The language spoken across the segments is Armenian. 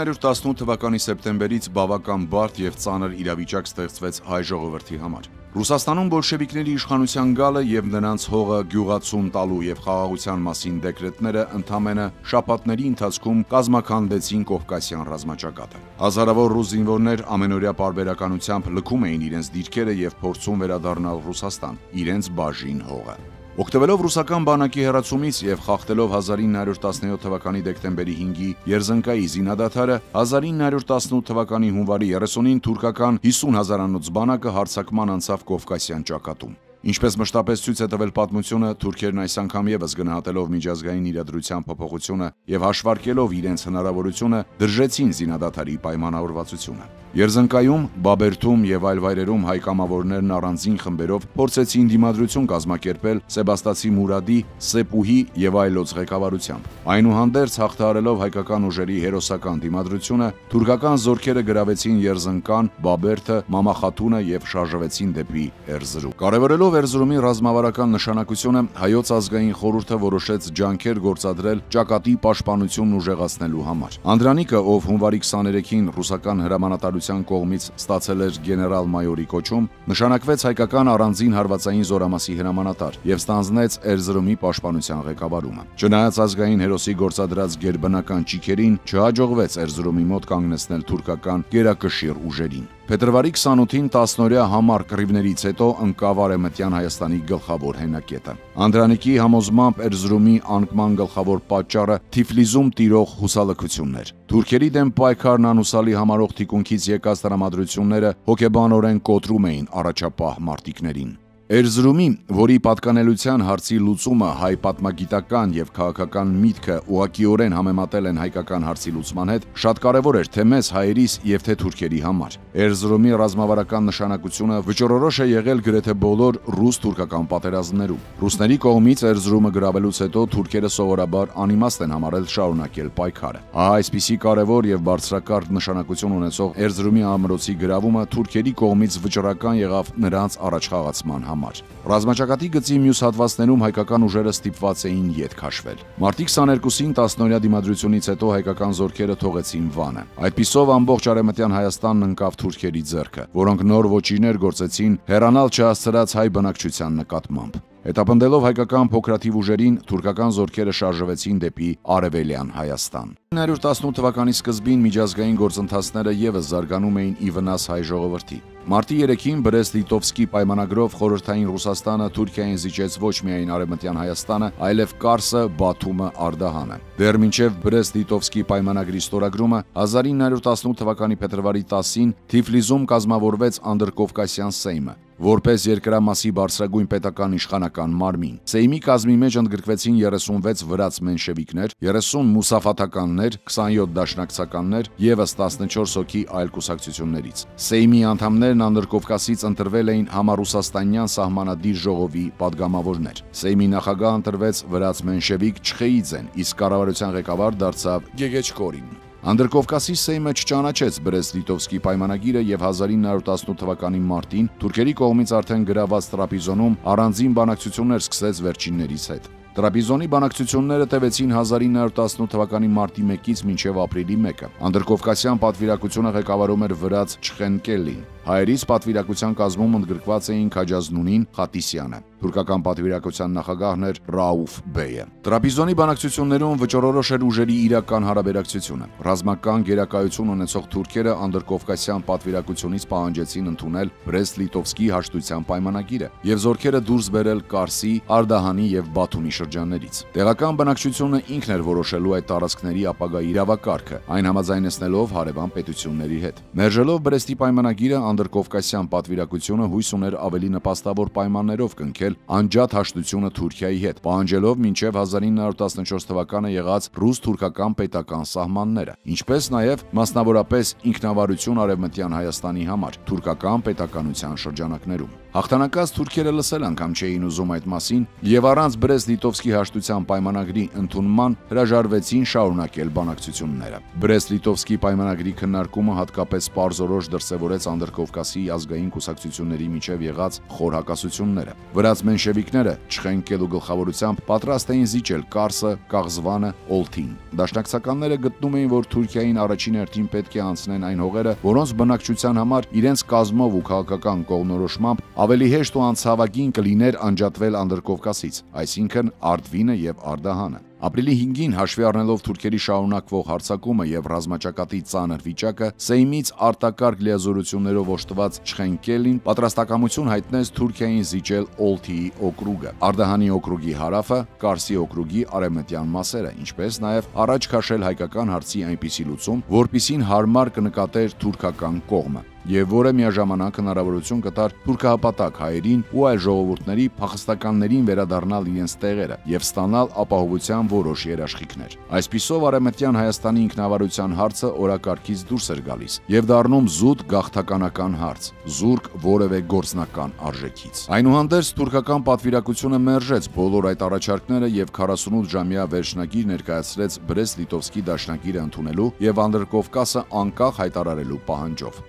1918 թվականի սեպտեմբերից բավական բարդ եւ ծանր իրավիճակ ստեղծվեց հայ ժողովրդի համար։ Ռուսաստանում բոլշևիկների իշխանության գալը եւ նրանց հողը գյուղացուն տալու եւ խաղաղության մասին դեկրետները ընդամենը շաբաթների ընթացքում կազմաքանդեցին Կովկասյան ռազմաճակատը։ Հազարավոր ռուս զինվորներ ամենօրյա պարբերականությամբ լքում էին իրենց դիրքերը եւ փորձում վերադառնալ Ռուսաստան, իրենց բաժին հողը։ Օգտվելով ռուսական բանակի հեռացումից եւ խախտելով 1917 թվականի դեկտեմբերի 5-ի Երզնկայի զինադադարը, 1918 թվականի հունվարի 30-ին թուրքական 50,000-անոց բանակը հարձակման անցավ Կովկասյան ճակատում։ Ինչպես մշտապես ցույց է տվել պատմությունը, թուրքերն այս անգամ եւս գնահատելով միջազգային իրադրության փոփոխությունը եւ հաշվարկելով իրենց հնարավորությունը, դրժեցին զինադադարի պայմանավորվածությունը։ Երզնկայում, Բաբերդում եւ այլ վայրերում հայ կամավորներն առանձին խմբերով փորձեցին դիմադրություն կազմակերպել Սեբաստացի Մուրադի, Սեպուհի եւ այլոց ղեկավարությամբ։ Այնուհանդերձ հաղթահարելով հայկական ուժերի հերոսական դիմադրությունը, թուրքական զորքերը գրավեցին Երզնկան, Բաբերդը, Մամախաթունը եւ շարժվեցին դեպի Էրզրում։ Կարևորելով Էրզրումի ռազմավարական նշանակությունը, հայոց ազգային խորհուրդը որոշեց ջանքեր գործադրել ճակատի պաշտպանությունն ուժեղացնելու համար։ Անդրանիկը, ով հունվարի 23-ին ռուսական հրամանատարության կողմից ստացել էր գեներալ-մայորի կոչում, նշանակվեց հայկական առանձին հարվածային զորամասի հրամանատար եւ ստանձնեց Էրզրումի պաշտպանության ղեկավարումը։ Չնայած ազգային հերոսի գործադրած գերբնական ճիգերին, չհաջողվեց Էրզրումի մոտ կանգնեցնել թուրքական գերակշիռ ուժերին։ Փետրվարի 28-ին 10-օրյա համառ կռիվներից հետո ընկավ Արևմտյան Հայաստանի գլխավոր հենակետը։ Անդրանիկի համոզմամբ Էրզրումի անկման գլխավոր պատճառը Թիֆլիզում տիրող հուսալքությունն էր։ Թուրքերի դեմ պայքարն անհուսալի համարող թիկունքից եկած տրամադրությունները հոգեբանորեն կոտրում էին առաջապահ մարտիկներին։ Էրզրումի, որի պատկանելության հարցի լուծումը հայ պատմագիտական եւ քաղաքական միտքը ուղղակիորեն համեմատել են հայկական հարցի լուծման հետ, շատ կարեւոր էր թե մեզ հայերիս եւ թե թուրքերի համար։ Էրզրումի ռազմավարական նշանակությունը վճռորոշ է եղել գրեթե բոլոր ռուս-թուրքական պատերազմներում։ Ռուսների կողմից Էրզրումը գրավելուց հետո թուրքերը սովորաբար անիմաստ են համարել շարունակել պայքարը։ Այսպիսի կարեւոր եւ բարձրակարգ նշանակություն ունեցող Էրզրումի ամրոցի գրավումը թուրքերի կողմից վճռական եղավ նրանց առաջխաղացման համար։ Ռազմաճակատի գծի մյուս հատվածներում հայկական ուժերը ստիպված էին ետ քաշվել։ Մարտի 22-ին 10-օրյա դիմադրությունից հետո հայկական զորքերը թողեցին Վանը։ Այդպիսով ամբողջ Արևմտյան Հայաստանն ընկավ թուրքերի ձեռքը, որոնք նոր ոչիններ գործեցին հեռանալ չհասցրած հայ բնակչության նկատմամբ։ Հետապնդելով հայկական փոքրաթիվ ուժերին, թուրքական զորքերը շարժվեցին դեպի Արևելյան Հայաստան։ 1918 թվականի սկզբին միջազգային գործընթացները եւս զարգանում էին ի վնաս հայ ժողովրդի։ Մարտի 3-ին Բրեստ-Լիտովսկի պայմանագրով խորհրդային Ռուսաստանը Թուրքիային զիջեց ոչ միայն Արևմտյան Հայաստանը, այլև Կարսը, Բաթումը, Արդահանը։ Դեռ մինչև Բրեստ-Լիտովսկի պայմանագրի ստորագրումը 1918 թվականի փետրվարի 10-ին Թիֆլիզում կազմավորվեց Անդրկովկասյան Սեյմը, որպես երկրամասի բարձրագույն պետական իշխանական մարմին։ Սեյմի կազմի մեջ ընդգրկվեցին 36 վրաց մենշևիկներ, 30 մուսաֆաթականներ, 27 դաշնակցականներ, եւս 14 հոգի այլ կուսակցություններից։ Սեյմի անդամներն Անդրկովկասից ընտրվել էին համառուսաստանյան սահմանադիր ժողովի падգամավորներ։ Սեյմի նախագահ ընտրվեց վրաց մենշևիկ Չխեիձեն, իսկ կառավարության ղեկավար դարձավ Գեգեչկորին։ Անդրկովկասի Սեյմը չճանաչեց Բրեստ-Լիտովսկի պայմանագիրը եւ 1918 թվականի մարտին թուրքերի կողմից արդեն գրաված Տրապիզոնում առանձին բանակցություններ սկսեց վերջիններից հետ։ Տրապիզոնի բանակցությունները տևեցին 1918 թվականի մարտի 1-ից մինչև ապրիլի 1-ը։ Անդրկովկասյան պատվիրակությունը ղեկավարում էր վրաց Չխենկելին։ Հայերից պատվիրակության կազմում ընդգրկված էին Քաջազնունին, Խատիսյանը։ Թուրքական պատվիրակության նախագահն էր Ռաուֆ Բեյը։ Տրապիզոնի բանակցություններում վճռորոշ էր ուժերի իրական հարաբերակցությունը։ Ռազմական գերակայություն ունեցող թուրքերը Անդրկովկասյան պատվիրակությունից պահանջեցին ընդունել Բրեստ-Լիտովսկի հաշտության պայմանագիրը եւ զորքերը դուրս բերել Կարսի, Արդահանի եւ Բաթումի շրջաններից։ Տեղական բնակչությունը ինքն էր որոշելու այդ տարածքների ապագա իրավակարգը, այն համաձայնեցնելով հարևան պետությունների հետ։ Մերժելով Բրեստի պայմանագիրը, Անդրկովկասյան պատվիրակությունը հույս ուներ ավելի նպաստավոր պայմաններով կնքել անջատ հաշտությունը Թուրքիայի հետ, պահանջելով մինչև 1914 թվականը եղած ռուս-թուրքական պետական սահմանները, ինչպես նաև մասնավորապես ինքնավարություն Արևմտյան Հայաստանի համար թուրքական պետականության շրջանակներում։ Հաղթանակած թուրքերը լսել անգամ չէին ուզում այդ մասին եւ առանց Բրեստ-Լիտովսկի Բրեստ-Լիտովսկի հաշտության պայմանագրի ընդունման հրաժարվեցին շարունակել բանակցությունները։ Բրեստ-Լիտովսկի պայմանագրի քննարկումը հատկապես պարզորոշ դրսևորեց Անդրկովկասի ազգային կուսակցությունների միջև եղած խոր հակասությունները։ Վրաց մենշևիկները Չխենկելու գլխավորությամբ պատրաստ էին զիջել Կարսը, Կաղզվանը, Օլթին։ Դաշնակցականները գտնում էին, որ Թուրքիային առաջին հերթին պետք է անցնեն այն հողերը, որոնց բնակչության համար իրենց կազմով ու քաղաքական կողմնորոշմամբ ավելի հեշտ ու անցավագին կլիներ անջատվել Անդրկովկասից, այսինքն Արդվինը եւ Արդահանը։ Ապրիլի 5-ին հաշվի առնելով թուրքերի շարունակվող հարձակումը եւ ռազմաճակատի ծանր վիճակը, Սեյմից արտակարգ լիազորություններով օժտված Չխենկելին պատրաստակամություն հայտնեց Թուրքիային զիջել Օլթիի օկրուգը, Արդահանի օկրուգի հարավը, Կարսի օկրուգի արևմտյան մասերը, ինչպես նաեւ առաջ քաշել հայկական հարցի այնպիսի լուծում, որպիսին հարմար կնկատեր թուրքական կողմը եւ որը միաժամանակ հնարավորություն կտար թուրքահապատակ հայերին ու այլ ժողովուրդների փախստականներին վերադառնալ իրենց տեղերը եւ ստանալ ապահովության որոշ երաշխիքներ։ Այսպիսով արևմտյան Հայաստանի ինքնավարության հարցը օրակարգից դուրս էր գալիս եւ դառնում զուտ գաղթականական հարց, զուրկ որևէ գործնական արժեքից։ Այնուհանդերձ թուրքական պատվիրակությունը մերժեց բոլոր այդ առաջարկները եւ 48-ժամյա վերջնագիր ներկայացրեց Բրեստ-Լիտովսկի դաշնակիրը ընդունելու եւ Անդրկովկասը անկախ հայտարարելու պահանջով։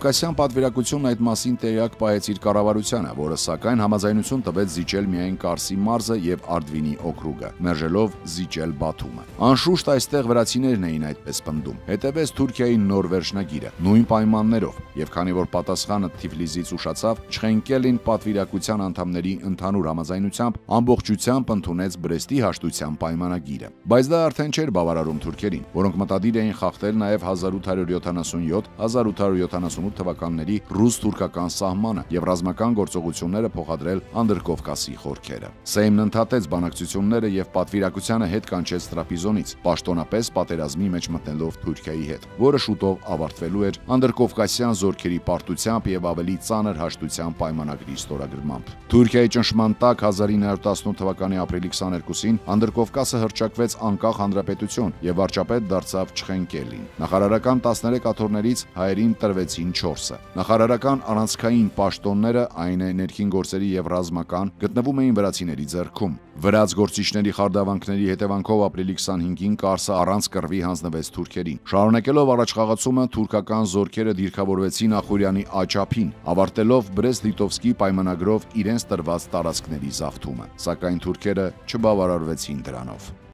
Կովկասյան պատվիրակությունն այդ մասին տեղյակ պահեց իր կառավարությանը, որը սակայն համաձայնություն տվեց զիջել միայն Կարսի մարզը եւ Արդվինի օկրուգը, մերժելով զիջել Բաթումը։ Անշուշտ այստեղ վրացիներն էին այդպես պնդում։ Հետևեց Թուրքիայի նոր վերջնագիրը, նույն պայմաններով, եւ քանի որ պատասխանը Թիֆլիսից ուշացավ, Չխենկելին պատվիրակության անդամների ընդհանուր համաձայնությամբ ամբողջությամբ ընդունեց Բրեստի հաշտության պայմանագիրը։ Բայց դա արդեն չէր բավարարում թուրքերին, որոնք մտադիր էին խախտել նաեւ 1877-1878 թվականների ռուս-թուրքական սահմանը եւ ռազմական գործողությունները փոխադրել Անդրկովկասի խորքերը։ Սեյմն ընդհատեց բանակցությունները եւ պատվիրակությանը հետ կանչեց Տրապիզոնից, պաշտոնապես պատերազմի մեջ մտնելով Թուրքիայի հետ, որը շուտով ավարտվելու էր Անդրկովկասյան զորքերի պարտությամբ եւ ավելի ծանր հաշտության պայմանագրի ստորագրմամբ։ Թուրքիայի ճնշման տակ 1918 թվականի ապրիլի 22-ին Անդրկովկասը հռչակվեց անկախ հանրապետություն եւ վարչապետ դարձավ Չխենկելին։ Նախարարական 13 աթոռներից հայերին տրվեցին 4-ը։ Նախարարական առանցքային պաշտոնները, այն է ներքին գործերի եւ ռազմական, գտնվում էին վրացիների ձեռքում։ Վրաց գործիչների խարդավանքների հետևանքով ապրիլի 25-ին Կարսը առանց կռվի հանձնվեց թուրքերին։ Շարունակելով առաջխաղացումը թուրքական զորքերը դիրքավորվեցին Ախուրյանի աչափին, ավարտելով Բրեստ-Լիտովսկի պայմանագրով իրենց տրված տարածքների զավթումը, սակայն թուրքերը չբավարարվեցին դրանով։